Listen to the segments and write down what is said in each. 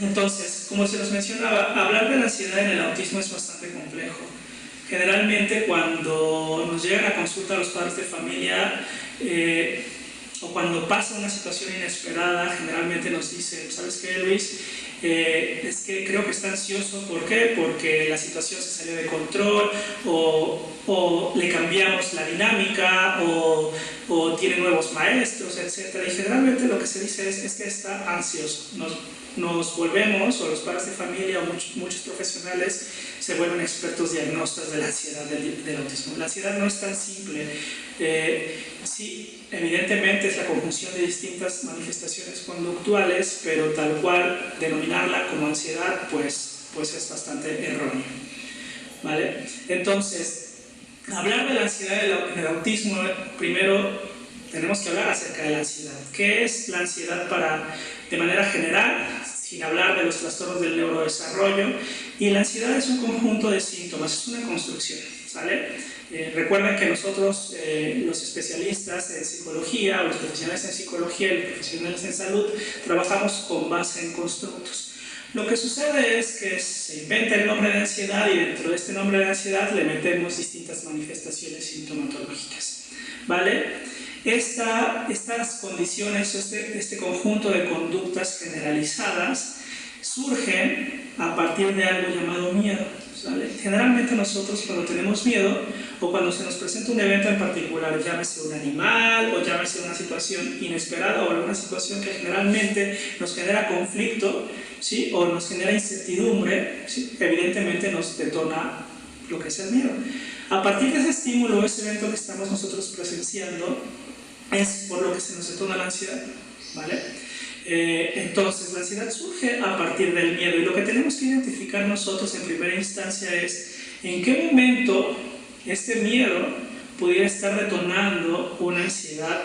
Entonces, como se nos mencionaba, hablar de la ansiedad en el autismo es bastante complejo. Generalmente cuando nos llegan a consulta los padres de familia o cuando pasa una situación inesperada, generalmente nos dicen, ¿sabes qué, Luis? Es que creo que está ansioso. ¿Por qué? Porque la situación se salió de control o le cambiamos la dinámica o tiene nuevos maestros, etc. Y generalmente lo que se dice es que está ansioso. Nos volvemos, o los padres de familia o muchos profesionales se vuelven expertos diagnostas de la ansiedad del autismo. La ansiedad no es tan simple. Sí, evidentemente es la conjunción de distintas manifestaciones conductuales, pero tal cual denominarla como ansiedad, pues es bastante erróneo. ¿Vale? Entonces, hablar de la ansiedad en el autismo, primero tenemos que hablar acerca de la ansiedad. ¿Qué es la ansiedad de manera general, sin hablar de los trastornos del neurodesarrollo? Y la ansiedad es un conjunto de síntomas, es una construcción, ¿vale? Recuerden que nosotros, los especialistas en psicología, o los profesionales en psicología y los profesionales en salud, trabajamos con base en constructos. Lo que sucede es que se inventa el nombre de ansiedad y dentro de este nombre de ansiedad le metemos distintas manifestaciones sintomatológicas, ¿vale? Estas condiciones, este conjunto de conductas generalizadas surgen a partir de algo llamado miedo, ¿vale? Generalmente nosotros cuando tenemos miedo o cuando se nos presenta un evento en particular, llámese un animal o llámese una situación inesperada o alguna situación que generalmente nos genera conflicto, ¿sí? O nos genera incertidumbre, ¿sí? Evidentemente nos detona lo que es el miedo. A partir de ese estímulo, ese evento que estamos nosotros presenciando, es por lo que se nos detona la ansiedad, ¿vale? Entonces, la ansiedad surge a partir del miedo y lo que tenemos que identificar nosotros en primera instancia es en qué momento este miedo pudiera estar detonando una ansiedad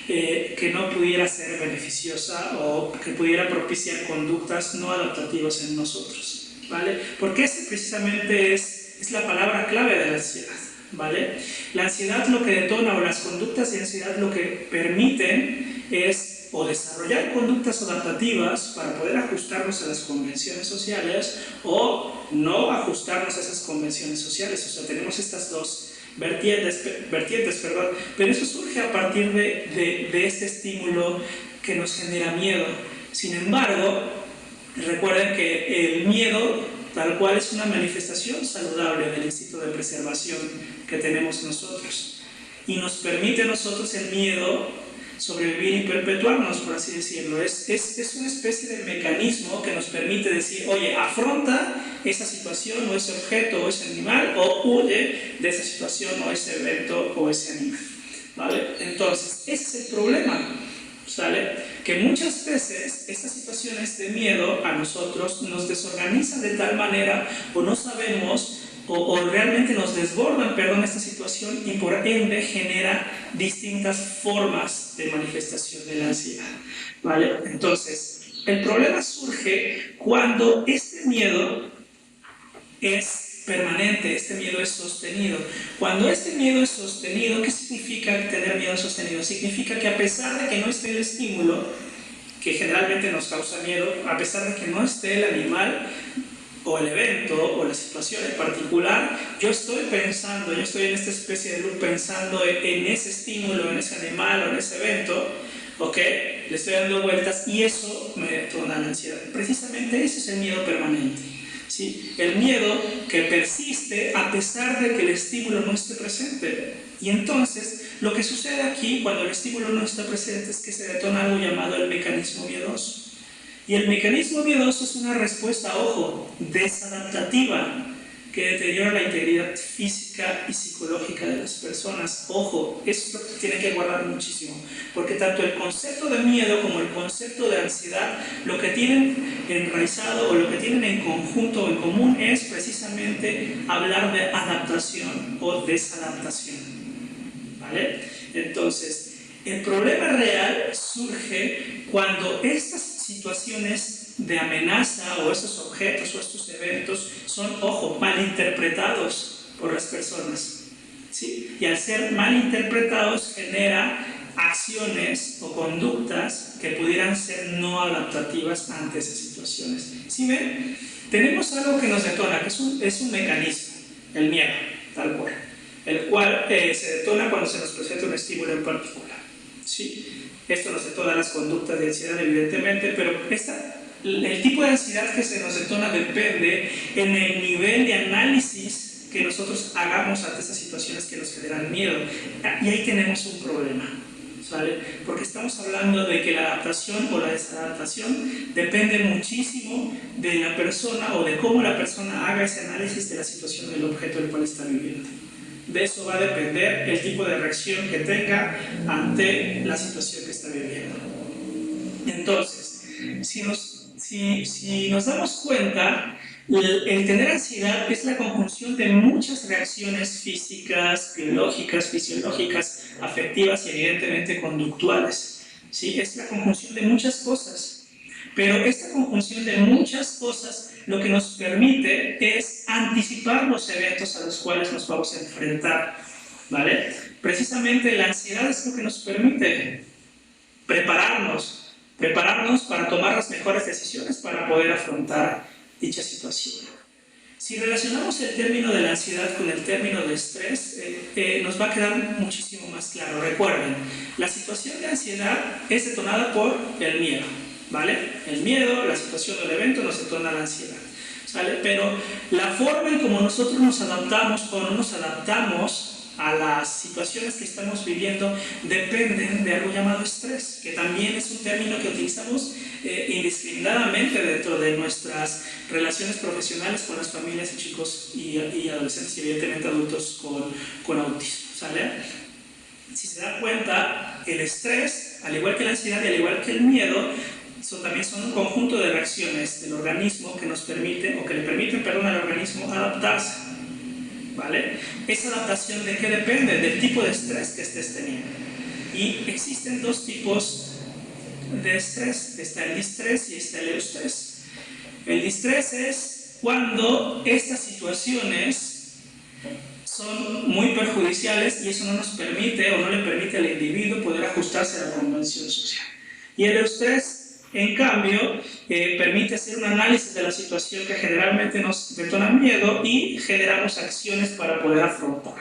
que no pudiera ser beneficiosa o que pudiera propiciar conductas no adaptativas en nosotros, ¿vale? Porque ese precisamente es la palabra clave de la ansiedad, ¿vale? La ansiedad lo que detona, o las conductas de ansiedad lo que permiten es o desarrollar conductas adaptativas para poder ajustarnos a las convenciones sociales o no ajustarnos a esas convenciones sociales. O sea, tenemos estas dos vertientes, pero eso surge a partir de este estímulo que nos genera miedo. Sin embargo, recuerden que el miedo tal cual es una manifestación saludable del instinto de preservación que tenemos nosotros y nos permite a nosotros el miedo sobrevivir y perpetuarnos, por así decirlo. Es una especie de mecanismo que nos permite decir, oye, afronta esa situación o ese objeto o ese animal, o huye de esa situación o ese evento o ese animal, ¿vale? Entonces, ese es el problema, ¿sale? Que muchas veces estas situaciones de miedo a nosotros nos desorganizan de tal manera o no sabemos o realmente nos desbordan, esta situación y por ende genera distintas formas de manifestación de la ansiedad, ¿vale? Entonces, el problema surge cuando este miedo es permanente, este miedo es sostenido. Cuando este miedo es sostenido, ¿qué significa tener miedo sostenido? Significa que a pesar de que no esté el estímulo, que generalmente nos causa miedo, a pesar de que no esté el animal, o el evento, o la situación en particular, yo estoy en esta especie de loop pensando en ese estímulo, en ese animal o en ese evento, ¿ok? Le estoy dando vueltas y eso me detona la ansiedad. Precisamente ese es el miedo permanente, ¿sí? El miedo que persiste a pesar de que el estímulo no esté presente. Y entonces, lo que sucede aquí cuando el estímulo no está presente es que se detona algo llamado el mecanismo miedoso. Y el mecanismo miedoso es una respuesta, ojo, desadaptativa, que deteriora la integridad física y psicológica de las personas. Ojo, eso es lo que tienen que guardar muchísimo, porque tanto el concepto de miedo como el concepto de ansiedad, lo que tienen enraizado o lo que tienen en conjunto o en común es precisamente hablar de adaptación o desadaptación, ¿vale? Entonces, el problema real surge cuando estas situaciones de amenaza o estos objetos o estos eventos son, ojo, malinterpretados por las personas, ¿sí? Y al ser malinterpretados genera acciones o conductas que pudieran ser no adaptativas ante esas situaciones. ¿Sí ven? Tenemos algo que nos detona, que es un mecanismo, el miedo, tal cual, el cual se detona cuando se nos presenta un estímulo en particular. ¿Sí? Esto nos detona las conductas de ansiedad, evidentemente, pero el tipo de ansiedad que se nos detona depende en el nivel de análisis que nosotros hagamos ante estas situaciones que nos generan miedo. Y ahí tenemos un problema, ¿vale? Porque estamos hablando de que la adaptación o la desadaptación depende muchísimo de la persona o de cómo la persona haga ese análisis de la situación del objeto del cual está viviendo. De eso va a depender el tipo de reacción que tenga ante la situación que está viviendo. Entonces, si nos damos cuenta, el tener ansiedad es la conjunción de muchas reacciones físicas, biológicas, fisiológicas, afectivas y evidentemente conductuales. ¿Sí? Es la conjunción de muchas cosas. Pero esta conjunción de muchas cosas lo que nos permite es anticipar los eventos a los cuales nos vamos a enfrentar, ¿vale? Precisamente la ansiedad es lo que nos permite prepararnos para tomar las mejores decisiones para poder afrontar dicha situación. Si relacionamos el término de la ansiedad con el término de estrés, nos va a quedar muchísimo más claro. Recuerden, la situación de ansiedad es detonada por el miedo, ¿vale? El miedo, la situación del evento nos detona la ansiedad, ¿vale? Pero la forma en cómo nosotros nos adaptamos o no nos adaptamos a las situaciones que estamos viviendo dependen de algo llamado estrés, que también es un término que utilizamos indiscriminadamente dentro de nuestras relaciones profesionales con las familias y chicos y adolescentes y evidentemente adultos con autismo, ¿sale? Si se da cuenta, el estrés, al igual que la ansiedad y al igual que el miedo, también son un conjunto de reacciones del organismo que nos permiten, o que le permiten, al organismo adaptarse, ¿vale? Esa adaptación, ¿de qué depende? Del tipo de estrés que estés teniendo. Y existen dos tipos de estrés, está el distrés y está el eustrés. El distrés es cuando estas situaciones son muy perjudiciales y eso no nos permite o no le permite al individuo poder ajustarse a la convención social. Y el eustrés, en cambio, permite hacer un análisis de la situación que generalmente nos detona miedo y generamos acciones para poder afrontar.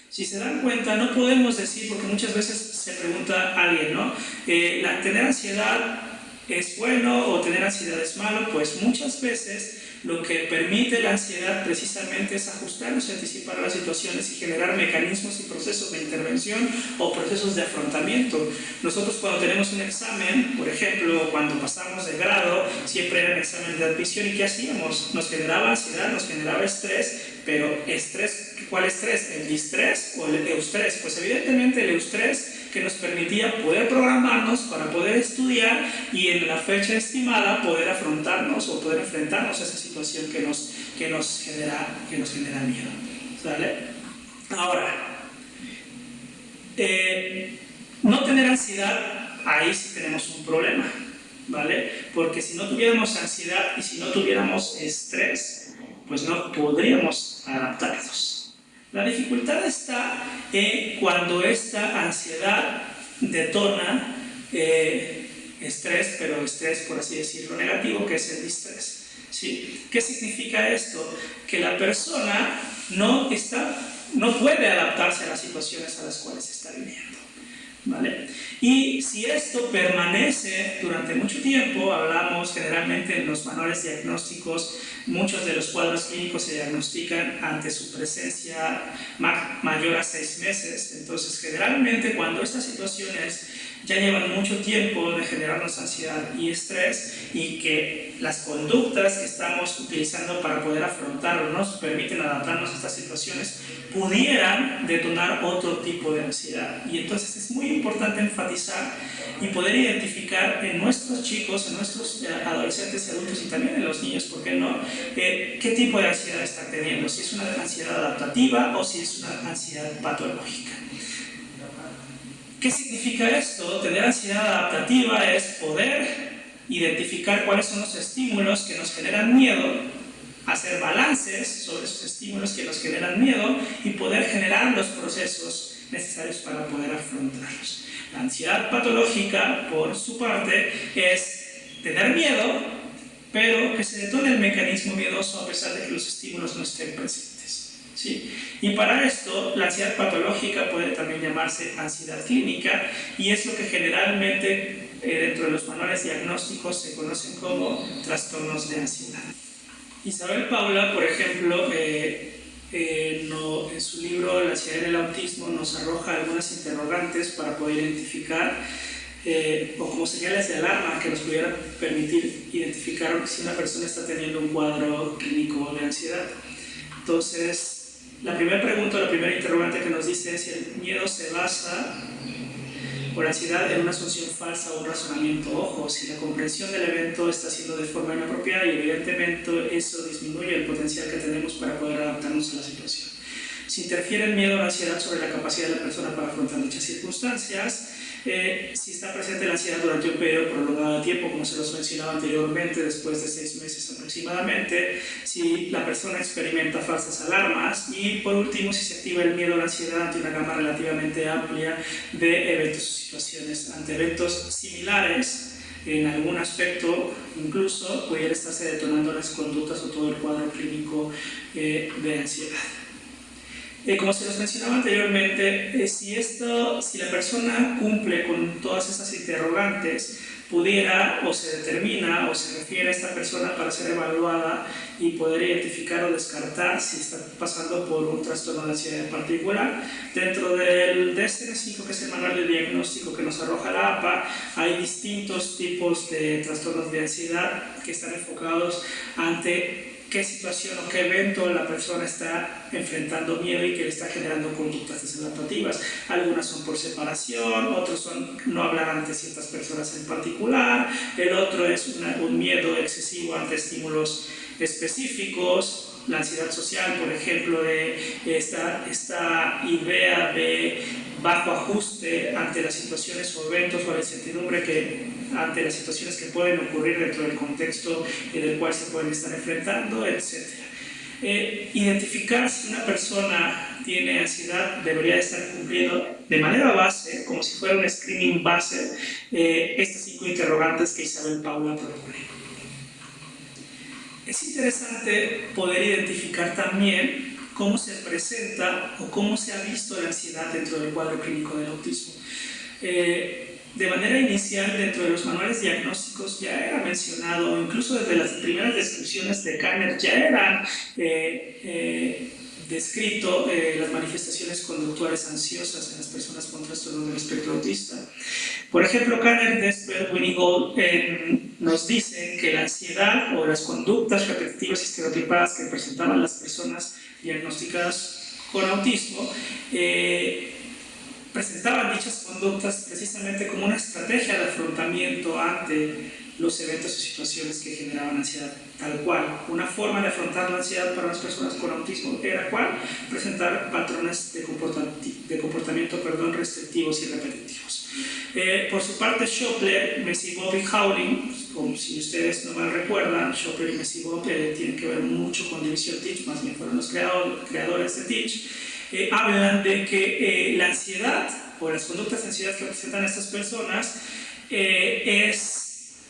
Si se dan cuenta, no podemos decir, porque muchas veces se pregunta a alguien, ¿no? ¿Tener ansiedad es bueno o tener ansiedad es malo? Pues muchas veces lo que permite la ansiedad precisamente es ajustarnos y anticipar las situaciones y generar mecanismos y procesos de intervención o procesos de afrontamiento. Nosotros cuando tenemos un examen, por ejemplo, cuando pasamos de grado, siempre era un examen de admisión y ¿qué hacíamos? Nos generaba ansiedad, nos generaba estrés, pero estrés, ¿cuál estrés? ¿El distrés o el eustrés? Pues evidentemente el eustrés, que nos permitía poder programarnos para poder estudiar y en la fecha estimada poder afrontarnos o poder enfrentarnos a esa situación que nos genera miedo, ¿vale? Ahora, no tener ansiedad, ahí sí tenemos un problema, ¿vale? Porque si no tuviéramos ansiedad y si no tuviéramos estrés, pues no podríamos adaptarnos. La dificultad está cuando esta ansiedad detona estrés, pero estrés, por así decirlo, negativo, que es el distrés, ¿sí? ¿Qué significa esto? Que la persona no puede adaptarse a las situaciones a las cuales está viviendo, ¿vale? Y si esto permanece durante mucho tiempo, hablamos generalmente en los manuales diagnósticos, muchos de los cuadros clínicos se diagnostican ante su presencia mayor a 6 meses. Entonces, generalmente cuando estas situaciones ya llevan mucho tiempo de generarnos ansiedad y estrés y que las conductas que estamos utilizando para poder afrontarlo nos permiten adaptarnos a estas situaciones, pudieran detonar otro tipo de ansiedad. Y entonces es muy importante enfatizar y poder identificar en nuestros chicos, en nuestros adolescentes y adultos y también en los niños, ¿por qué no? ¿Qué tipo de ansiedad están teniendo? Si es una ansiedad adaptativa o si es una ansiedad patológica. ¿Qué significa esto? Tener ansiedad adaptativa es poder identificar cuáles son los estímulos que nos generan miedo, hacer balances sobre esos estímulos que nos generan miedo y poder generar los procesos necesarios para poder afrontarlos. La ansiedad patológica, por su parte, es tener miedo, pero que se detone el mecanismo miedoso a pesar de que los estímulos no estén presentes, ¿sí? Y para esto, la ansiedad patológica puede también llamarse ansiedad clínica, y es lo que generalmente dentro de los manuales diagnósticos se conocen como trastornos de ansiedad. Isabel Paula, por ejemplo, en su libro La ansiedad en el autismo nos arroja algunas interrogantes para poder identificar o como señales de alarma que nos pudieran permitir identificar si una persona está teniendo un cuadro clínico de ansiedad. Entonces, la primera pregunta, la primera interrogante que nos dice es si el miedo se basa por ansiedad en una asunción falsa o un razonamiento. Ojo, si la comprensión del evento está siendo de forma inapropiada, y evidentemente eso disminuye el potencial que tenemos para poder adaptarnos a la situación. Si interfiere el miedo o la ansiedad sobre la capacidad de la persona para afrontar dichas circunstancias, si está presente la ansiedad durante un periodo prolongado de tiempo, como se los mencionaba anteriormente, después de 6 meses aproximadamente, si la persona experimenta falsas alarmas, y por último, si se activa el miedo o la ansiedad ante una gama relativamente amplia de eventos o situaciones. Ante eventos similares, en algún aspecto incluso pudiera estarse detonando las conductas o todo el cuadro clínico de ansiedad. Como se los mencionaba anteriormente, si la persona cumple con todas esas interrogantes, pudiera o se determina o se refiere a esta persona para ser evaluada y poder identificar o descartar si está pasando por un trastorno de ansiedad en particular. Dentro del DSM-5, que es el manual de diagnóstico que nos arroja la APA, hay distintos tipos de trastornos de ansiedad que están enfocados ante qué situación o qué evento la persona está enfrentando miedo y que le está generando conductas desadaptativas. Algunas son por separación, otros son no hablar ante ciertas personas en particular, el otro es un miedo excesivo ante estímulos específicos. La ansiedad social, por ejemplo, de esta idea de bajo ajuste ante las situaciones o eventos o la incertidumbre ante las situaciones que pueden ocurrir dentro del contexto en el cual se pueden estar enfrentando, etc. Identificar si una persona tiene ansiedad debería estar cumpliendo de manera base, como si fuera un screening base, estas 5 interrogantes que Isabel Paula propone. Es interesante poder identificar también cómo se presenta o cómo se ha visto la ansiedad dentro del cuadro clínico del autismo. De manera inicial, dentro de los manuales diagnósticos ya era mencionado, incluso desde las primeras descripciones de Kanner ya eran descrito las manifestaciones conductuales ansiosas en las personas con trastorno del espectro autista. Por ejemplo, Kanner, Desper, Winigold nos dicen que la ansiedad o las conductas repetitivas y estereotipadas que presentaban las personas diagnosticadas con autismo presentaban dichas conductas precisamente como una estrategia de afrontamiento ante los eventos o situaciones que generaban ansiedad, tal cual. Una forma de afrontar la ansiedad para las personas con autismo era ¿cuál? Presentar patrones de comportamiento restrictivos y repetitivos. Por su parte, Shopler, Messibob y Howling, como si ustedes no mal recuerdan, Shopler y Messibob tienen que ver mucho con División Teach, más bien fueron los creadores de Teach. Hablan de que la ansiedad o las conductas de ansiedad que presentan estas personas es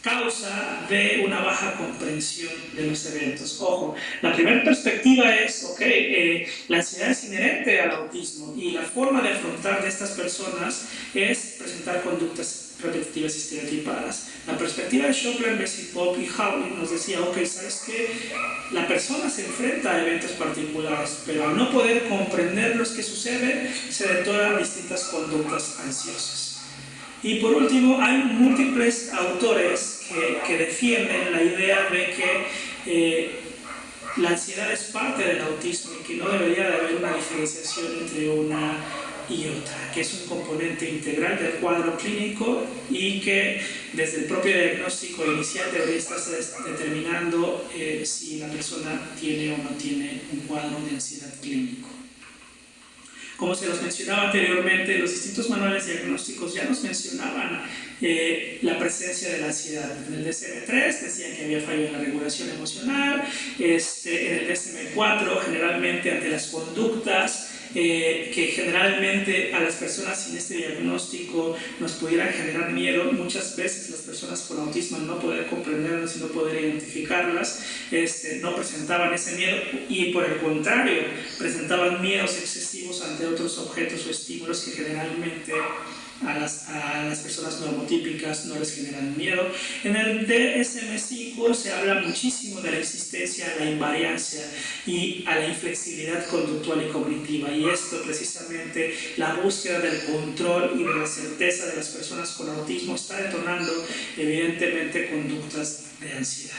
causa de una baja comprensión de los eventos. Ojo, la primera perspectiva es, la ansiedad es inherente al autismo y la forma de afrontar de estas personas es presentar conductas repetitivas y estereotipadas. La perspectiva de Shopler, Messibob y Howling nos decía, ¿sabes qué? La persona se enfrenta a eventos particulares, pero al no poder comprender lo que sucede, se detonan distintas conductas ansiosas. Y por último, hay múltiples autores que defienden la idea de que la ansiedad es parte del autismo y que no debería de haber una diferenciación entre una y otra, que es un componente integral del cuadro clínico y que desde el propio diagnóstico inicial debería estarse determinando si la persona tiene o no tiene un cuadro de ansiedad clínico. Como se los mencionaba anteriormente, los distintos manuales diagnósticos ya nos mencionaban la presencia de la ansiedad. En el DSM-3 decían que había fallo en la regulación emocional, en el DSM-4 generalmente ante las conductas que generalmente a las personas sin este diagnóstico nos pudieran generar miedo. Muchas veces las personas con autismo, al no poder comprenderlas y no poder identificarlas, no presentaban ese miedo, y por el contrario, presentaban miedos excesivos ante otros objetos o estímulos que generalmente a las personas normotípicas no les generan miedo. En el DSM-5 se habla muchísimo de la existencia, la invariancia y a la inflexibilidad conductual y cognitiva, y esto precisamente, la búsqueda del control y de la certeza de las personas con autismo está detonando evidentemente conductas de ansiedad.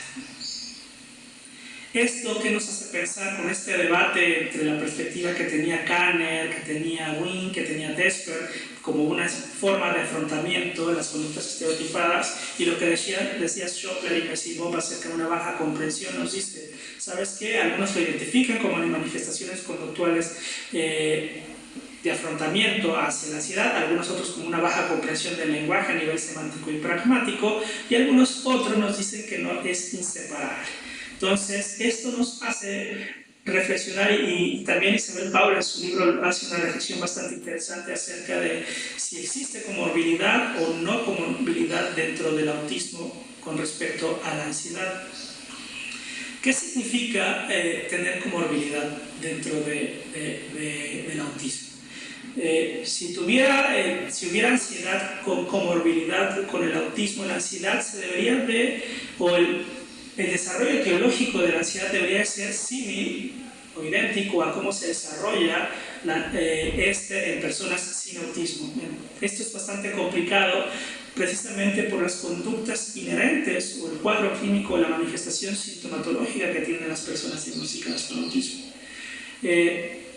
Esto que nos hace pensar con este debate entre la perspectiva que tenía Kanner, que tenía Wing, que tenía Desper, como una forma de afrontamiento de las conductas estereotipadas, y lo que decía Schopler y Messi-Bob acerca de una baja comprensión, nos dice, ¿sabes qué? Algunos lo identifican como manifestaciones conductuales de afrontamiento hacia la ansiedad, algunos otros como una baja comprensión del lenguaje a nivel semántico y pragmático, y algunos otros nos dicen que no es inseparable. Entonces, esto nos hace reflexionar, y también Isabel Paula en su libro hace una reflexión bastante interesante acerca de si existe comorbilidad o no comorbilidad dentro del autismo con respecto a la ansiedad. ¿Qué significa tener comorbilidad dentro del autismo? Si hubiera ansiedad con comorbilidad con el autismo, la ansiedad se debería el desarrollo etiológico de la ansiedad debería ser símil o idéntico a cómo se desarrolla en personas sin autismo. Esto es bastante complicado precisamente por las conductas inherentes o el cuadro clínico o la manifestación sintomatológica que tienen las personas diagnosticadas con autismo.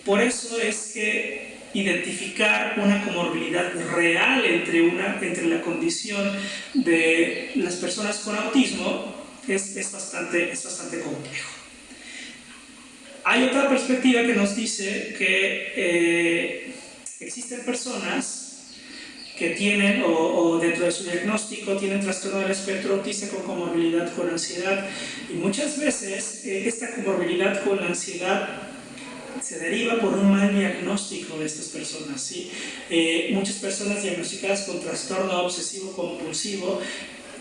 Por eso es que identificar una comorbilidad real entre la condición de las personas con autismo es bastante complejo. Hay otra perspectiva que nos dice que existen personas que tienen, o dentro de su diagnóstico, tienen trastorno del espectro autista con comorbilidad con ansiedad, y muchas veces esta comorbilidad con la ansiedad se deriva por un mal diagnóstico de estas personas, ¿sí? Muchas personas diagnosticadas con trastorno obsesivo compulsivo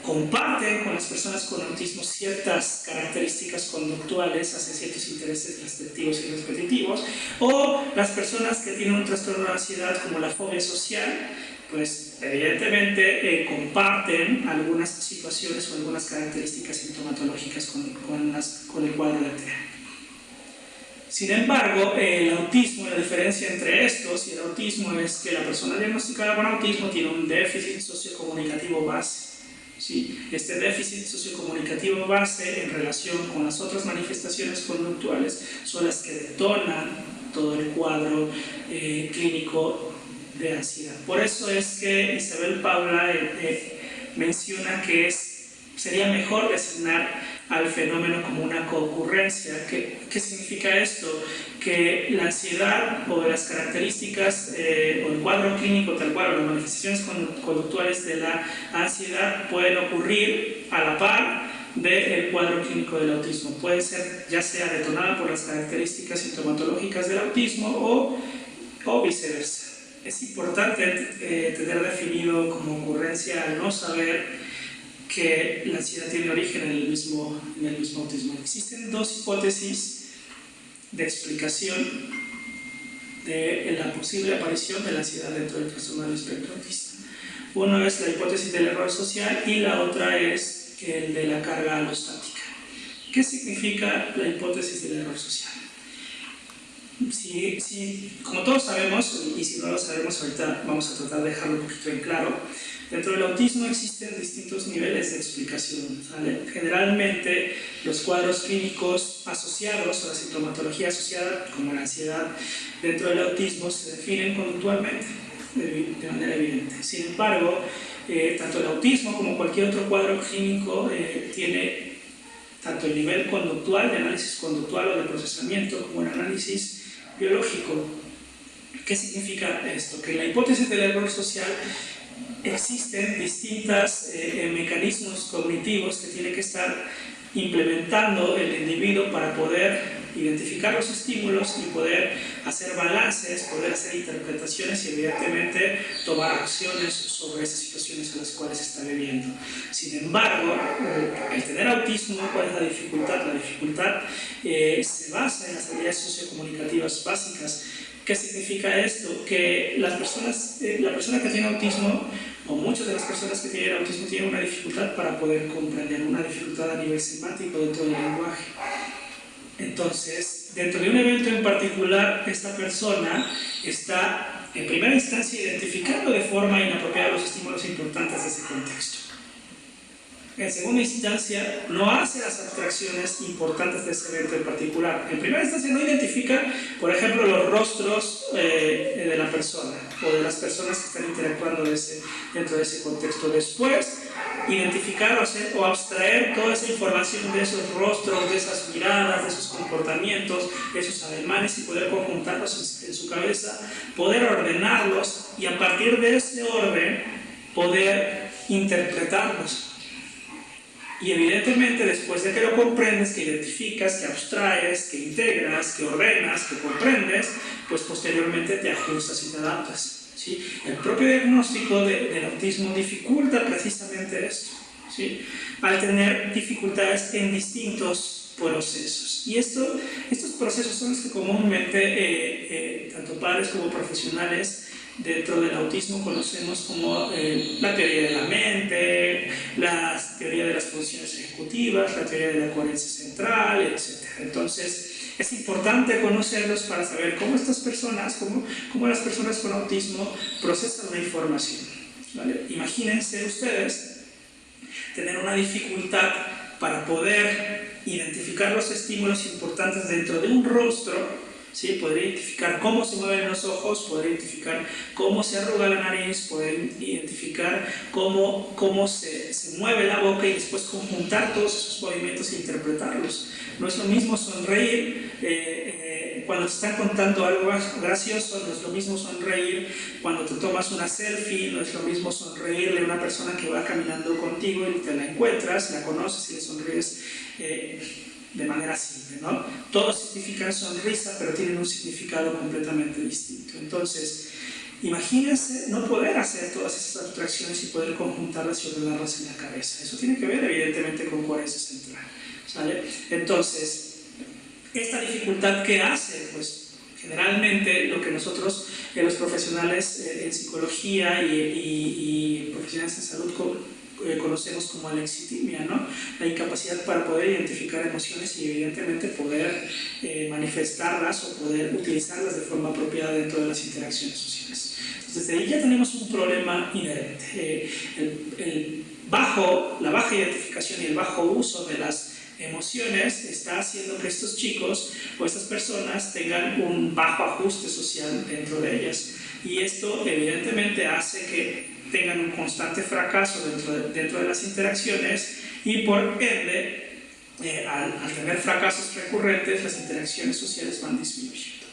comparten con las personas con autismo ciertas características conductuales hacia ciertos intereses restrictivos y repetitivos, o las personas que tienen un trastorno de ansiedad como la fobia social, pues evidentemente comparten algunas situaciones o algunas características sintomatológicas con el cuadro de TEA. Sin embargo, el autismo, la diferencia entre estos y el autismo es que la persona diagnosticada con autismo tiene un déficit sociocomunicativo base. ¿Sí? Este déficit sociocomunicativo base en relación con las otras manifestaciones conductuales son las que detonan todo el cuadro clínico de ansiedad. Por eso es que Isabel Paula menciona que sería mejor designar al fenómeno como una concurrencia. ¿Qué significa esto? Que la ansiedad o las características o el cuadro clínico tal cual, o las manifestaciones conductuales de la ansiedad pueden ocurrir a la par del cuadro clínico del autismo. Puede ser ya sea detonada por las características sintomatológicas del autismo o viceversa. Es importante tener definido como ocurrencia al no saber que la ansiedad tiene origen en el mismo autismo. Existen dos hipótesis de explicación de la posible aparición de la ansiedad dentro del trastorno del espectro autista. Uno es la hipótesis del error social y la otra es el de la carga alostática. ¿Qué significa la hipótesis del error social? Como todos sabemos, y si no lo sabemos ahorita vamos a tratar de dejarlo un poquito en claro, dentro del autismo existen distintos niveles de explicación, ¿vale? Generalmente los cuadros clínicos asociados o la sintomatología asociada, como la ansiedad, dentro del autismo se definen conductualmente de manera evidente. Sin embargo, tanto el autismo como cualquier otro cuadro clínico tiene tanto el nivel conductual, de análisis conductual o de procesamiento, como el análisis biológico. ¿Qué significa esto? Que en la hipótesis del error social existen distintos mecanismos cognitivos que tiene que estar implementando el individuo para poder identificar los estímulos y poder hacer balances, poder hacer interpretaciones y evidentemente tomar acciones sobre esas situaciones en las cuales está viviendo. Sin embargo, el tener autismo, ¿cuál es la dificultad? La dificultad se basa en las habilidades sociocomunicativas básicas. ¿Qué significa esto? Que la persona que tiene autismo, o muchas de las personas que tienen autismo, tienen una dificultad para poder comprender, una dificultad a nivel semántico dentro del lenguaje. Entonces, dentro de un evento en particular, esta persona está en primera instancia identificando de forma inapropiada los estímulos importantes de ese contexto. En segunda instancia, no hace las abstracciones importantes de ese evento en particular. En primera instancia, no identifica, por ejemplo, los rostros de la persona o de las personas que están interactuando dentro de ese contexto. Después, identificar o abstraer toda esa información de esos rostros, de esas miradas, de esos comportamientos, de esos ademanes y poder conjuntarlos en su cabeza, poder ordenarlos y a partir de ese orden poder interpretarlos. Y evidentemente después de que lo comprendes, que identificas, que abstraes, que integras, que ordenas, que comprendes, pues posteriormente te ajustas y te adaptas, ¿sí? El propio diagnóstico del autismo dificulta precisamente esto, ¿sí? Al tener dificultades en distintos procesos. Y estos procesos son los que comúnmente tanto padres como profesionales dentro del autismo conocemos como la teoría de la mente, la teoría de las funciones ejecutivas, la teoría de la coherencia central, etc. Entonces, es importante conocerlos para saber cómo estas personas, cómo las personas con autismo procesan la información, ¿vale? Imagínense ustedes tener una dificultad para poder identificar los estímulos importantes dentro de un rostro, ¿sí? Poder identificar cómo se mueven los ojos, poder identificar cómo se arruga la nariz, poder identificar cómo se mueve la boca y después conjuntar todos esos movimientos e interpretarlos. No es lo mismo sonreír cuando te están contando algo gracioso, no es lo mismo sonreír cuando te tomas una selfie, no es lo mismo sonreírle a una persona que va caminando contigo y te la encuentras, la conoces y le sonríes de manera simple, ¿no? Todos significan sonrisa, pero tienen un significado completamente distinto. Entonces, imagínense no poder hacer todas esas abstracciones y poder conjuntarlas y ordenarlas en la cabeza. Eso tiene que ver, evidentemente, con coherencia central, ¿sale? Entonces, esta dificultad, ¿qué hace? Pues, generalmente, lo que nosotros, los profesionales en psicología y profesionales en salud conocemos como alexitimia, ¿no? La incapacidad para poder identificar emociones y evidentemente poder manifestarlas o poder utilizarlas de forma apropiada dentro de las interacciones sociales. Entonces, desde ahí ya tenemos un problema inherente. La baja identificación y el bajo uso de las emociones está haciendo que estos chicos o estas personas tengan un bajo ajuste social dentro de ellas. Y esto evidentemente hace que tengan un constante fracaso dentro de las interacciones y por ende, al tener fracasos recurrentes, las interacciones sociales van disminuyendo.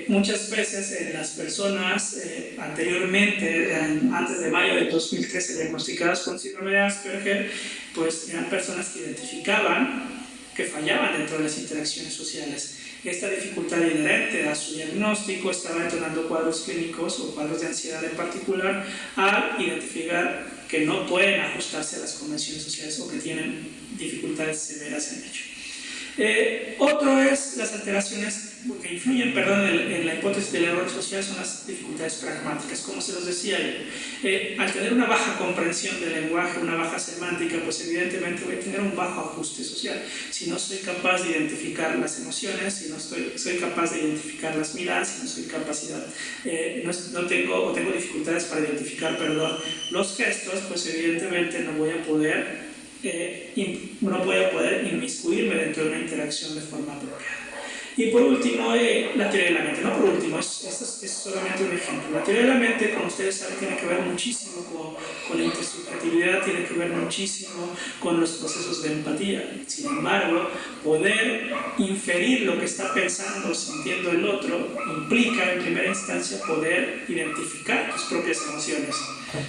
Muchas veces en las personas anteriormente, antes de mayo de 2013, diagnosticadas con síndrome de Asperger, pues eran personas que identificaban que fallaban dentro de las interacciones sociales. Esta dificultad inherente a su diagnóstico estaba detonando cuadros clínicos o cuadros de ansiedad en particular al identificar que no pueden ajustarse a las convenciones sociales o que tienen dificultades severas en ello. Otro es las alteraciones que influyen en la hipótesis del error social son las dificultades pragmáticas. Como se los decía yo, al tener una baja comprensión del lenguaje, una baja semántica, pues evidentemente voy a tener un bajo ajuste social. Si no soy capaz de identificar las emociones, si no soy capaz de identificar las miradas, si no soy tengo dificultades para identificar, los gestos, pues evidentemente no voy a poder inmiscuirme dentro de una interacción de forma apropiada. Y por último, la teoría de la mente. No por último, esto es solamente un ejemplo. La teoría de la mente, como ustedes saben, tiene que ver muchísimo con la intersubjetividad, tiene que ver muchísimo con los procesos de empatía. Sin embargo, poder inferir lo que está pensando o sintiendo el otro implica, en primera instancia, poder identificar tus propias emociones,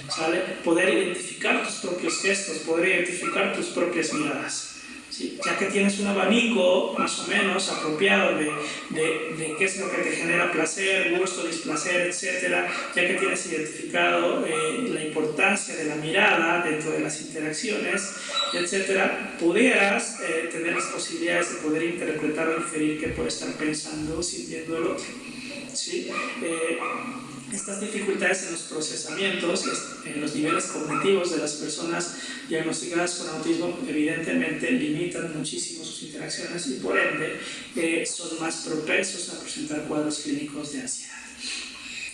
¿sale? Poder identificar tus propios gestos, poder identificar tus propias miradas, ¿sí? Ya que tienes un abanico más o menos apropiado de qué es lo que te genera placer, gusto, displacer, etcétera, ya que tienes identificado la importancia de la mirada dentro de las interacciones, etcétera, pudieras tener las posibilidades de poder interpretar o inferir qué puede estar pensando o sintiendo el otro. ¿Sí? Estas dificultades en los procesamientos, en los niveles cognitivos de las personas diagnosticadas con autismo, evidentemente limitan muchísimo sus interacciones y por ende son más propensos a presentar cuadros clínicos de ansiedad.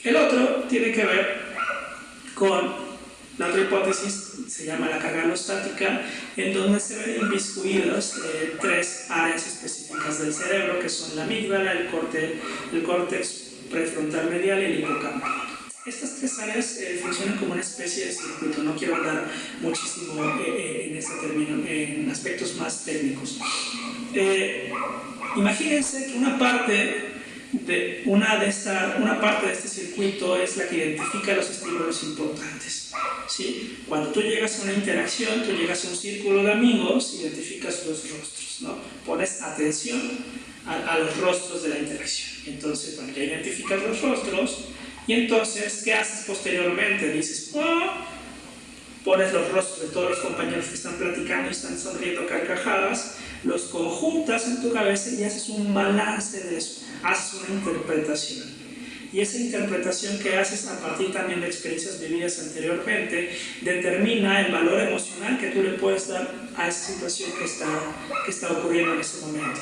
El otro tiene que ver con la otra hipótesis, se llama la carga alostática, en donde se ven inmiscuidos tres áreas específicas del cerebro, que son la amígdala, el córtex prefrontal medial y el hipocampo. Estas tres áreas funcionan como una especie de circuito. No quiero hablar muchísimo en este término, en aspectos más técnicos. Imagínense que una parte de este circuito es la que identifica los estímulos importantes. ¿Sí? Cuando tú llegas a una interacción, tú llegas a un círculo de amigos, identificas los rostros, ¿no? Pones atención a los rostros de la interacción. Entonces, bueno, ya identificas los rostros y entonces, ¿qué haces posteriormente? Dices, pones los rostros de todos los compañeros que están platicando y están sonriendo carcajadas, los conjuntas en tu cabeza y haces un balance de eso, haces una interpretación. Y esa interpretación que haces a partir también de experiencias vividas anteriormente determina el valor emocional que tú le puedes dar a esa situación que está ocurriendo en ese momento.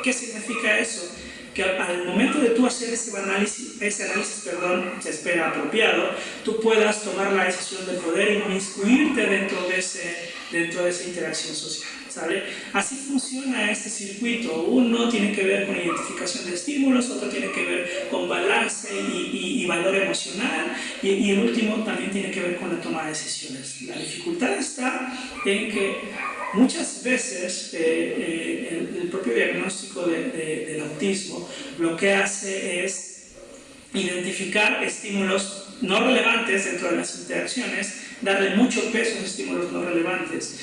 ¿Qué significa eso? Que al momento de tú hacer ese análisis, se espera apropiado, tú puedas tomar la decisión de poder inmiscuirte dentro de esa interacción social. ¿Sale? Así funciona este circuito. Uno tiene que ver con identificación de estímulos, otro tiene que ver con balance y valor emocional, y el último también tiene que ver con la toma de decisiones. La dificultad está en que muchas veces el propio diagnóstico del autismo lo que hace es identificar estímulos no relevantes dentro de las interacciones, darle mucho peso a los estímulos no relevantes.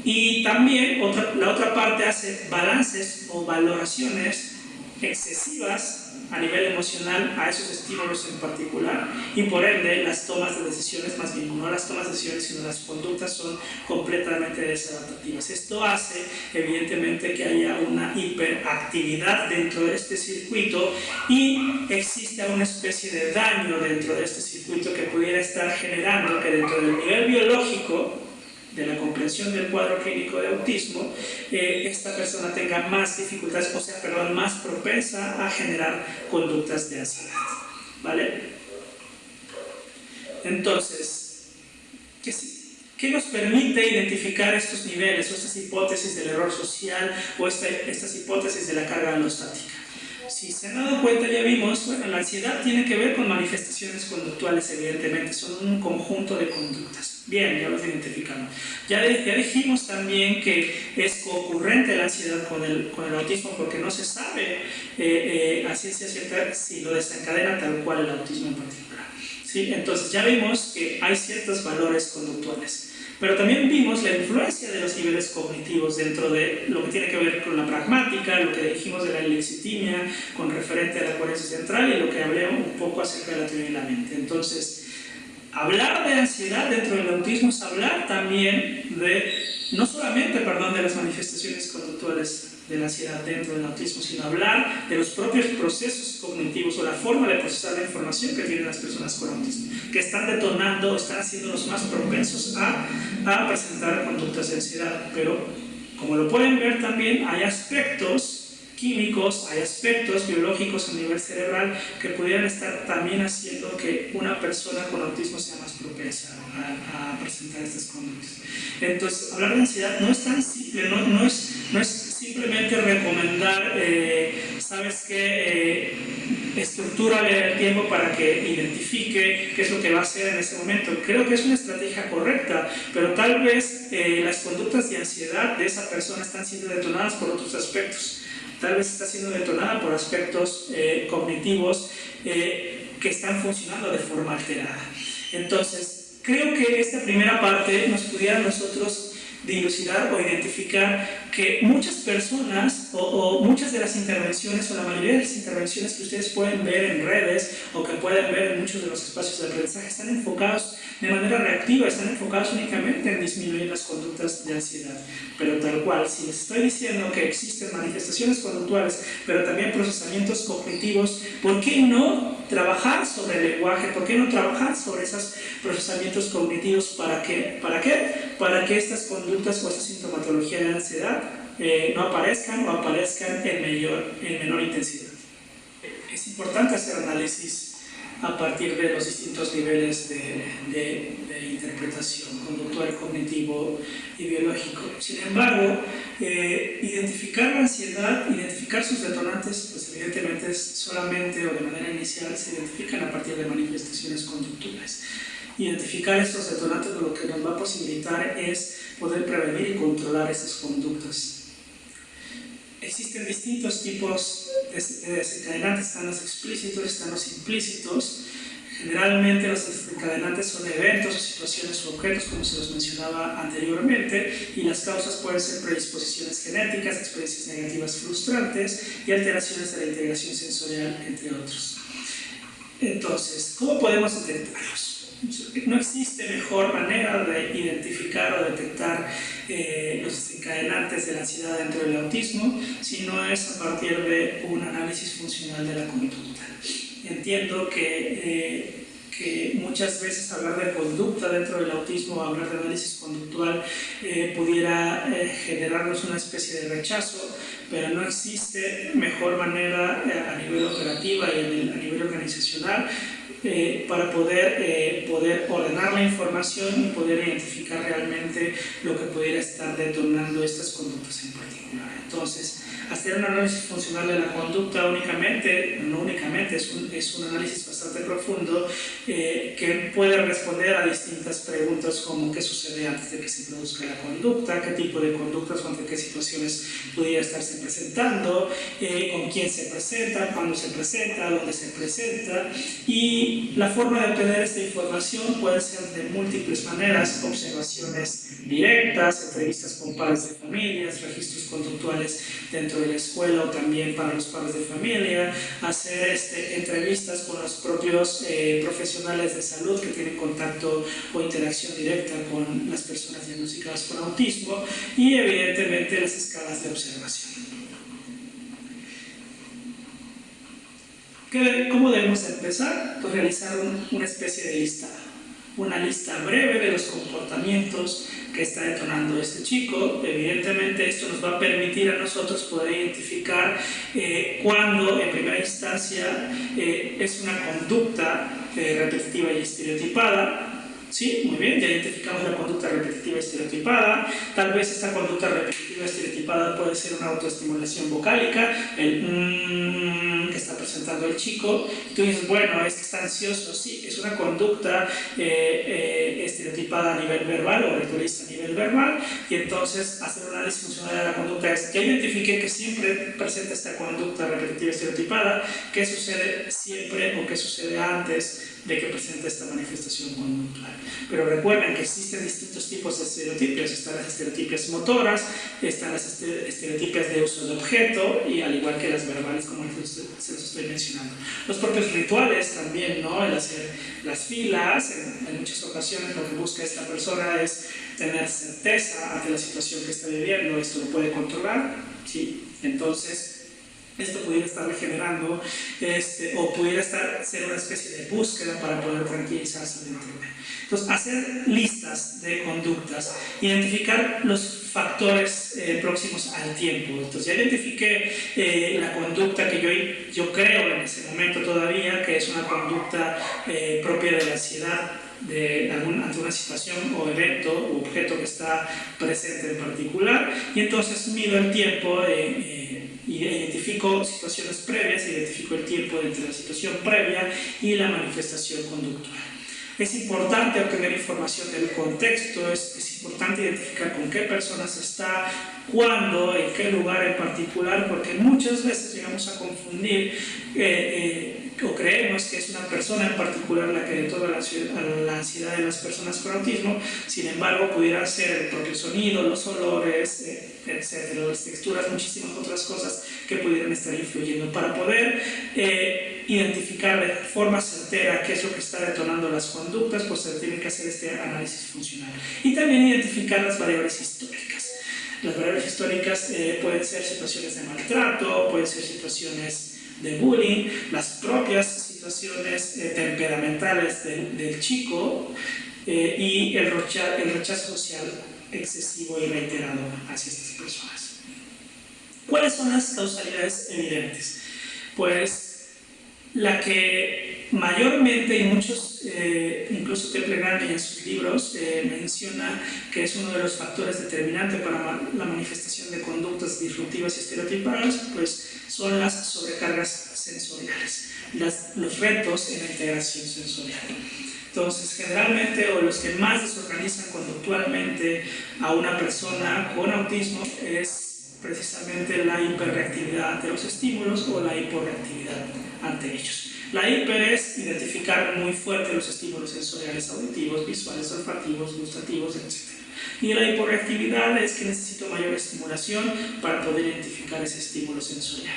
Y también la otra parte hace balances o valoraciones excesivas a nivel emocional a esos estímulos en particular, y por ende las tomas de decisiones, más bien no las tomas de decisiones sino las conductas, son completamente desadaptativas. Esto hace evidentemente que haya una hiperactividad dentro de este circuito y existe una especie de daño dentro de este circuito que pudiera estar generando que dentro del nivel biológico de la comprensión del cuadro clínico de autismo, esta persona tenga más dificultades, más propensa a generar conductas de ansiedad. ¿Vale? Entonces, ¿qué nos permite identificar estos niveles o estas hipótesis del error social o estas hipótesis de la carga alostática? Si se han dado cuenta, ya vimos, bueno, la ansiedad tiene que ver con manifestaciones conductuales, evidentemente, son un conjunto de conductas. Bien, ya los identificamos. Ya dijimos también que es concurrente la ansiedad con el autismo porque no se sabe a ciencia cierta si lo desencadena tal cual el autismo en particular. ¿Sí? Entonces ya vimos que hay ciertos valores conductuales. Pero también vimos la influencia de los niveles cognitivos dentro de lo que tiene que ver con la pragmática, lo que dijimos de la lexitimia con referente a la coherencia central y lo que hablé un poco acerca de la teoría de la mente. Entonces, hablar de ansiedad dentro del autismo es hablar también no solamente de las manifestaciones conductuales de la ansiedad dentro del autismo, sino hablar de los propios procesos cognitivos o la forma de procesar la información que tienen las personas con autismo, que están detonando, están haciéndolos más propensos a presentar conductas de ansiedad. Pero, como lo pueden ver también, hay aspectos químicos, hay aspectos biológicos a nivel cerebral que pudieran estar también haciendo que una persona con autismo sea más propensa a presentar estas conductas. Entonces, hablar de ansiedad no es tan simple, no es simplemente recomendar, ¿sabes qué? Estructúrale el tiempo para que identifique qué es lo que va a hacer en ese momento. Creo que es una estrategia correcta, pero tal vez las conductas de ansiedad de esa persona están siendo detonadas por otros aspectos. Tal vez está siendo detonada por aspectos cognitivos que están funcionando de forma alterada. Entonces, creo que esta primera parte nos pudiera nosotros dilucidar o identificar que muchas personas o muchas de las intervenciones o la mayoría de las intervenciones que ustedes pueden ver en redes o que pueden ver en muchos de los espacios de aprendizaje están enfocados de manera reactiva, están enfocados únicamente en disminuir las conductas de ansiedad. Pero tal cual, si les estoy diciendo que existen manifestaciones conductuales, pero también procesamientos cognitivos, ¿por qué no trabajar sobre el lenguaje? ¿Por qué no trabajar sobre esos procesamientos cognitivos? ¿Para qué? ¿Para qué? Para que estas conductas o esta sintomatología de ansiedad no aparezcan o aparezcan en menor intensidad. Es importante hacer análisis a partir de los distintos niveles de interpretación conductual, cognitivo y biológico. Sin embargo, identificar la ansiedad, identificar sus detonantes, pues evidentemente es solamente o de manera inicial se identifican a partir de manifestaciones conductuales. Identificar estos detonantes lo que nos va a posibilitar es poder prevenir y controlar estas conductas. Existen distintos tipos de desencadenantes, están los explícitos, están los implícitos. Generalmente los desencadenantes son eventos o situaciones o objetos, como se los mencionaba anteriormente, y las causas pueden ser predisposiciones genéticas, experiencias negativas frustrantes y alteraciones de la integración sensorial, entre otros. Entonces, ¿cómo podemos detectarlos? No existe mejor manera de identificar o detectar los desencadenantes de la ansiedad dentro del autismo si no es a partir de un análisis funcional de la conducta. Entiendo que muchas veces hablar de conducta dentro del autismo o hablar de análisis conductual pudiera generarnos una especie de rechazo, pero no existe mejor manera a nivel operativa y a nivel organizacional para poder ordenar la información y poder identificar realmente lo que pudiera estar detonando estas conductas en particular. Entonces, hacer un análisis funcional de la conducta no únicamente, es un análisis bastante profundo que puede responder a distintas preguntas como qué sucede antes de que se produzca la conducta, qué tipo de conductas o ante qué situaciones pudiera estarse presentando, con quién se presenta, cuándo se presenta, dónde se presenta, y la forma de obtener esta información puede ser de múltiples maneras: observaciones directas, entrevistas con padres de familias, registros conductuales dentro de la escuela o también para los padres de familia, hacer entrevistas con los propios profesionales de salud que tienen contacto o interacción directa con las personas diagnosticadas con autismo, y evidentemente las escalas de observación. ¿Cómo debemos empezar? Pues realizar una especie de listado, una lista breve de los comportamientos que está detonando este chico. Evidentemente esto nos va a permitir a nosotros poder identificar cuándo en primera instancia es una conducta repetitiva y estereotipada. Sí, muy bien, ya identificamos la conducta repetitiva estereotipada. Tal vez esta conducta repetitiva estereotipada puede ser una autoestimulación vocálica, el que está presentando el chico. Tú dices, bueno, es que está ansioso. Sí, es una conducta estereotipada a nivel verbal o ritualista a nivel verbal, y entonces hacer un análisis funcional de la conducta es: ya identifiqué que siempre presenta esta conducta repetitiva estereotipada, ¿qué sucede siempre o qué sucede antes de que presente esta manifestación conductual? Pero recuerden que existen distintos tipos de estereotipias. Están las estereotipias motoras, están las estereotipias de uso de objeto, y al igual que las verbales, como se los estoy mencionando. Los propios rituales también, ¿no? El hacer las filas, en muchas ocasiones lo que busca esta persona es tener certeza ante la situación que está viviendo. Esto lo puede controlar, ¿sí? Entonces, esto pudiera estar generando o pudiera ser una especie de búsqueda para poder tranquilizarse dentro de. Entonces, hacer listas de conductas, identificar los factores próximos al tiempo. Entonces, ya identifiqué la conducta que yo creo en ese momento todavía que es una conducta propia de la ansiedad ante una situación o evento o objeto que está presente en particular, y entonces mido el tiempo y identifico situaciones previas, identifico el tiempo entre la situación previa y la manifestación conductual. Es importante obtener información del contexto, es importante identificar con qué personas está, cuándo, en qué lugar en particular, porque muchas veces llegamos a confundir o creemos que es una persona en particular la que detonó la ansiedad de las personas con autismo. Sin embargo, pudiera ser el propio sonido, los olores, etcétera, las texturas, muchísimas otras cosas que pudieran estar influyendo. Para poder identificar de forma certera qué es lo que está detonando las conductas, pues se tiene que hacer este análisis funcional. Y también identificar las variables históricas. Las variables históricas pueden ser situaciones de maltrato, pueden ser situaciones de bullying, las propias situaciones temperamentales del chico y el rechazo social excesivo y reiterado hacia estas personas. ¿Cuáles son las causalidades evidentes? Pues la que mayormente, y muchos, incluso Templegrand en sus libros menciona que es uno de los factores determinantes para la manifestación de conductas disruptivas y estereotipadas, pues son las sobrecargas sensoriales, los retos en la integración sensorial. Entonces, generalmente, o los que más desorganizan conductualmente a una persona con autismo es precisamente la hiperreactividad ante los estímulos o la hiporreactividad ante ellos. La hiper es identificar muy fuerte los estímulos sensoriales auditivos, visuales, olfativos, gustativos, etc. Y la hiporreactividad es que necesito mayor estimulación para poder identificar ese estímulo sensorial.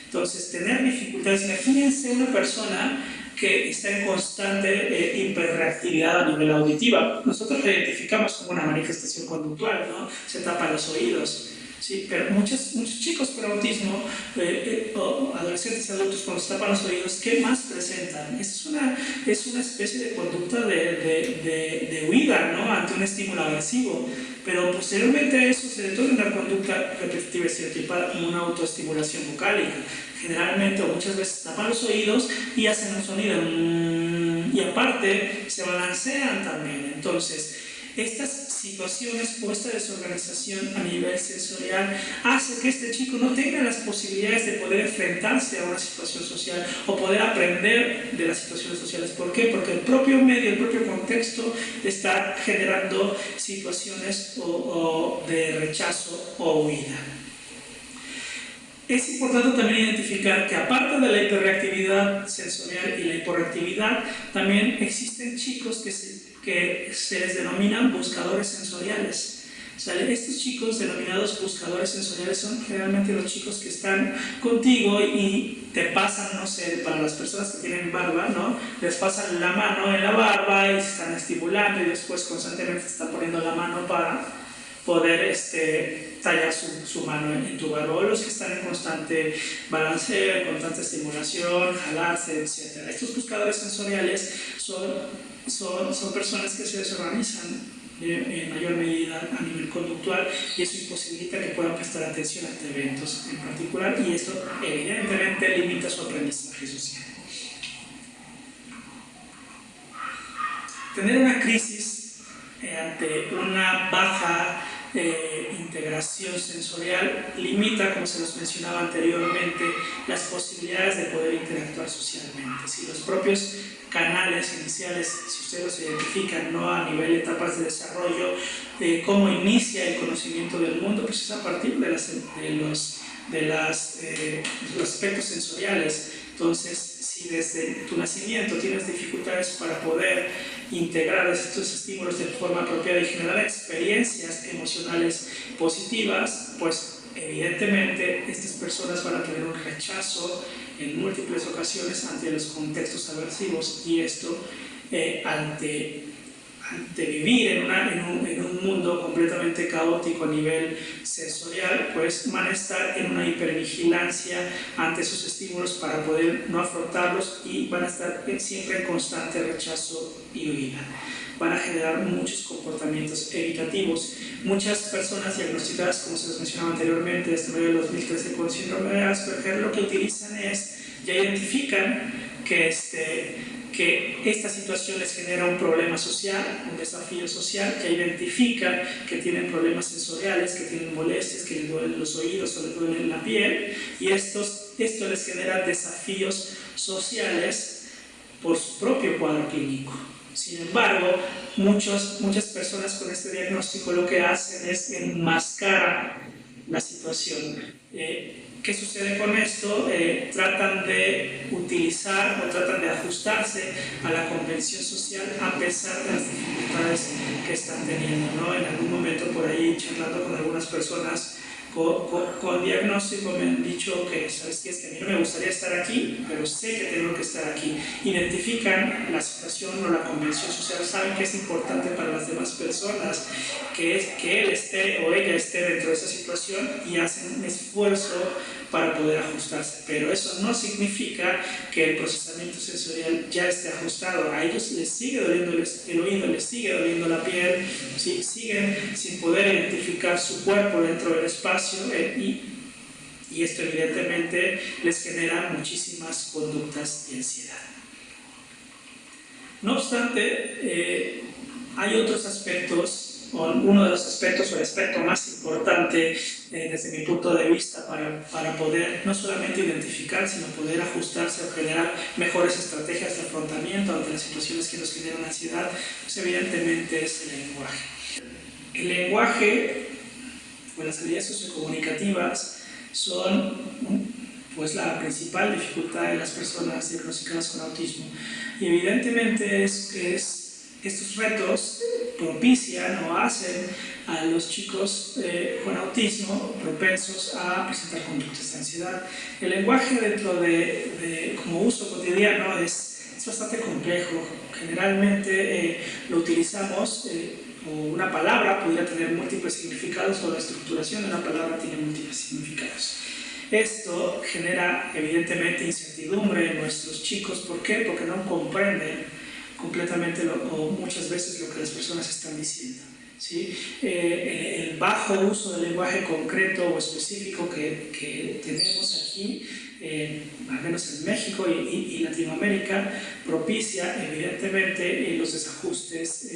Entonces, tener dificultades, imagínense una persona que está en constante hiperreactividad a nivel auditiva. Nosotros la identificamos como una manifestación conductual, ¿no? Se tapan los oídos. Sí, pero muchos chicos con autismo o adolescentes adultos cuando se tapan los oídos, ¿qué más presentan? Es una especie de conducta de huida, ¿no? Ante un estímulo agresivo, pero posteriormente a eso se detona una conducta repetitiva estereotipada como una autoestimulación vocálica. Generalmente o muchas veces tapan los oídos y hacen un sonido y aparte se balancean también. Entonces, estas situaciones o esta desorganización a nivel sensorial hace que este chico no tenga las posibilidades de poder enfrentarse a una situación social o poder aprender de las situaciones sociales. ¿Por qué? Porque el propio medio, el propio contexto está generando situaciones de rechazo o huida. Es importante también identificar que aparte de la hiperreactividad sensorial y la hiporreactividad, también existen chicos que se les denominan buscadores sensoriales. O sea, estos chicos denominados buscadores sensoriales son generalmente los chicos que están contigo y te pasan, no sé, para las personas que tienen barba, ¿no? Les pasan la mano en la barba y se están estimulando y después constantemente se están poniendo la mano para poder tallar su mano en tu barba, o los que están en constante balanceo, en constante estimulación, jalarse, etc. Estos buscadores sensoriales son personas que se desorganizan en mayor medida a nivel conductual y eso imposibilita que puedan prestar atención ante eventos en particular y esto evidentemente limita su aprendizaje social. Tener una crisis ante una baja integración sensorial limita, como se los mencionaba anteriormente, las posibilidades de poder interactuar socialmente. Si los propios canales iniciales, si ustedes los identifican, ¿no? A nivel de etapas de desarrollo, cómo inicia el conocimiento del mundo, pues es a partir de los aspectos sensoriales. Entonces, si desde tu nacimiento tienes dificultades para poder integrar estos estímulos de forma apropiada y generar experiencias emocionales positivas, pues evidentemente estas personas van a tener un rechazo en múltiples ocasiones ante los contextos aversivos y esto ante vivir en un mundo completamente caótico a nivel sensorial, pues van a estar en una hipervigilancia ante esos estímulos para poder no afrontarlos y van a estar siempre en constante rechazo y huida. Van a generar muchos comportamientos evitativos. Muchas personas diagnosticadas, como se les mencionaba anteriormente, desde el medio del 2013 con síndrome de Asperger, lo que utilizan es, ya identifican que esta situación les genera un problema social, un desafío social, que identifica que tienen problemas sensoriales, que tienen molestias, que les duelen los oídos o les duelen la piel, y esto les genera desafíos sociales por su propio cuadro clínico. Sin embargo, muchas personas con este diagnóstico lo que hacen es enmascarar la situación. ¿Qué sucede con esto? Tratan de utilizar o tratan de ajustarse a la convención social a pesar de las dificultades que están teniendo, ¿no? En algún momento por ahí, charlando con algunas personas con diagnóstico, me han dicho que, ¿sabes qué? Es que a mí no me gustaría estar aquí, pero sé que tengo que estar aquí. Identifican la situación o la convención social, saben que es importante para las demás personas que él esté o ella esté dentro de esa situación y hacen un esfuerzo para poder ajustarse, pero eso no significa que el procesamiento sensorial ya esté ajustado. A ellos les sigue doliendo el oído, les sigue doliendo la piel, ¿sí? Siguen sin poder identificar su cuerpo dentro del espacio y esto evidentemente les genera muchísimas conductas de ansiedad. No obstante, hay otros aspectos. Uno de los aspectos o el aspecto más importante desde mi punto de vista para poder no solamente identificar, sino poder ajustarse o generar mejores estrategias de afrontamiento ante las situaciones que nos generan ansiedad, pues evidentemente es el lenguaje. El lenguaje o las habilidades sociocomunicativas son pues la principal dificultad de las personas diagnosticadas con autismo y evidentemente estos retos propician o hacen a los chicos con autismo propensos a presentar conductas de ansiedad. El lenguaje dentro como uso cotidiano es bastante complejo. Generalmente lo utilizamos, o una palabra pudiera tener múltiples significados o la estructuración de una palabra tiene múltiples significados. Esto genera evidentemente incertidumbre en nuestros chicos. ¿Por qué? Porque no comprenden completamente o muchas veces lo que las personas están diciendo, ¿sí? El bajo uso del lenguaje concreto o específico que tenemos aquí, al menos en México y Latinoamérica, propicia evidentemente los desajustes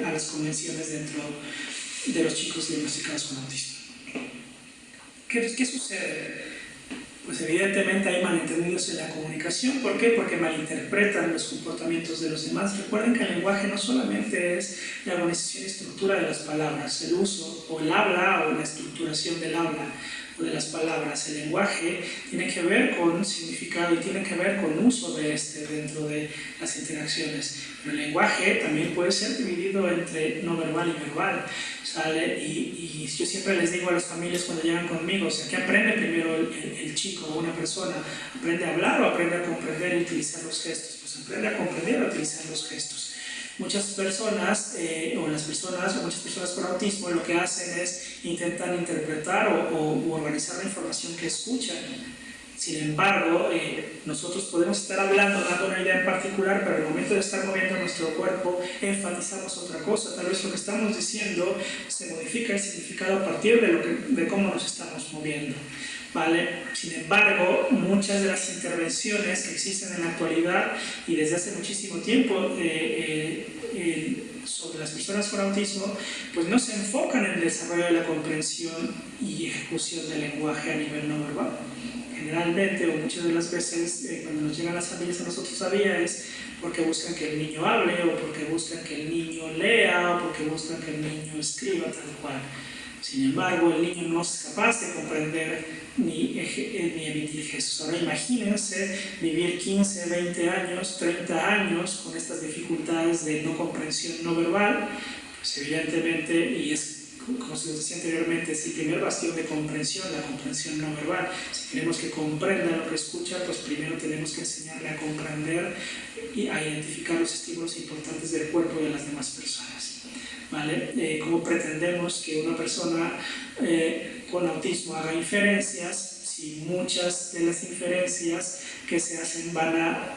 a las convenciones dentro de los chicos diagnosticados con autismo. ¿Qué sucede? Pues evidentemente hay malentendidos en la comunicación. ¿Por qué? Porque malinterpretan los comportamientos de los demás. Recuerden que el lenguaje no solamente es la organización y estructura de las palabras, el uso o el habla o la estructuración del habla o de las palabras. El lenguaje tiene que ver con significado y tiene que ver con uso de dentro de las interacciones. Pero el lenguaje también puede ser dividido entre no verbal y verbal, ¿sale? Y yo siempre les digo a las familias cuando llegan conmigo, o sea, ¿qué aprende primero el chico o una persona? ¿Aprende a hablar o aprende a comprender y utilizar los gestos? Pues aprende a comprender y utilizar los gestos. Muchas personas, muchas personas con autismo lo que hacen es intentan interpretar o organizar la información que escuchan. Sin embargo, nosotros podemos estar hablando, dando una idea en particular, pero al momento de estar moviendo nuestro cuerpo, enfatizamos otra cosa. Tal vez lo que estamos diciendo se modifica el significado a partir de cómo nos estamos moviendo, ¿vale? Sin embargo, muchas de las intervenciones que existen en la actualidad y desde hace muchísimo tiempo sobre las personas con autismo, pues no se enfocan en el desarrollo de la comprensión y ejecución del lenguaje a nivel no verbal. Generalmente, o muchas de las veces, cuando nos llegan las familias a nosotros todavía es porque buscan que el niño hable, o porque buscan que el niño lea, o porque buscan que el niño escriba, tal cual. Sin embargo, el niño no es capaz de comprender ni emitir gestos. Ahora imagínense vivir 15, 20 años, 30 años con estas dificultades de no comprensión no verbal, pues evidentemente, y es como se les decía anteriormente, es el primer bastión de comprensión, la comprensión no verbal. Si queremos que comprenda lo que escucha, pues primero tenemos que enseñarle a comprender y a identificar los estímulos importantes del cuerpo de las demás personas, ¿vale? ¿Cómo pretendemos que una persona con autismo haga inferencias si muchas de las inferencias que se hacen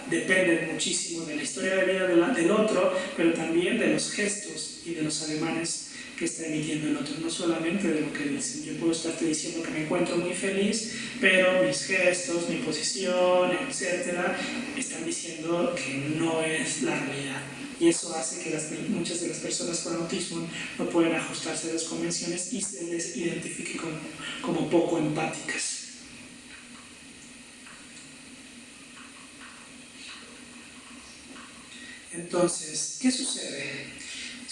dependen muchísimo de la historia de vida del otro, pero también de los gestos y de los ademanes que está emitiendo el otro, no solamente de lo que dicen? Yo puedo estarte diciendo que me encuentro muy feliz, pero mis gestos, mi posición, etcétera, están diciendo que no es la realidad. Y eso hace que muchas de las personas con autismo no puedan ajustarse a las convenciones y se les identifique como poco empáticas. Entonces, ¿qué sucede?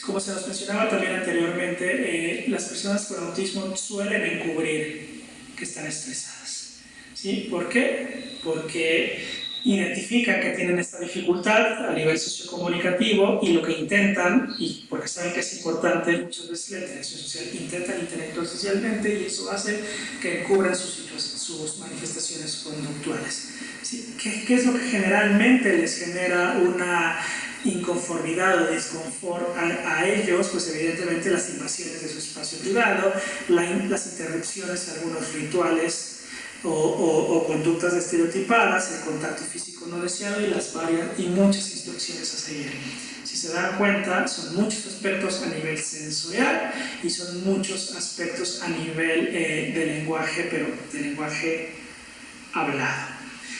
Como se nos mencionaba también anteriormente, las personas con autismo suelen encubrir que están estresadas. ¿Sí? ¿Por qué? Porque identifican que tienen esta dificultad a nivel sociocomunicativo y lo que intentan, y porque saben que es importante, muchas veces la interacción social, intentan interactuar socialmente y eso hace que encubran sus manifestaciones conductuales. ¿Sí? ¿Qué es lo que generalmente les genera una inconformidad o disconfort a ellos? Pues evidentemente las invasiones de su espacio privado, las interrupciones a algunos rituales o conductas estereotipadas, el contacto físico no deseado y muchas instrucciones a seguir. Si se dan cuenta, son muchos aspectos a nivel sensorial y son muchos aspectos a nivel de lenguaje, pero de lenguaje hablado.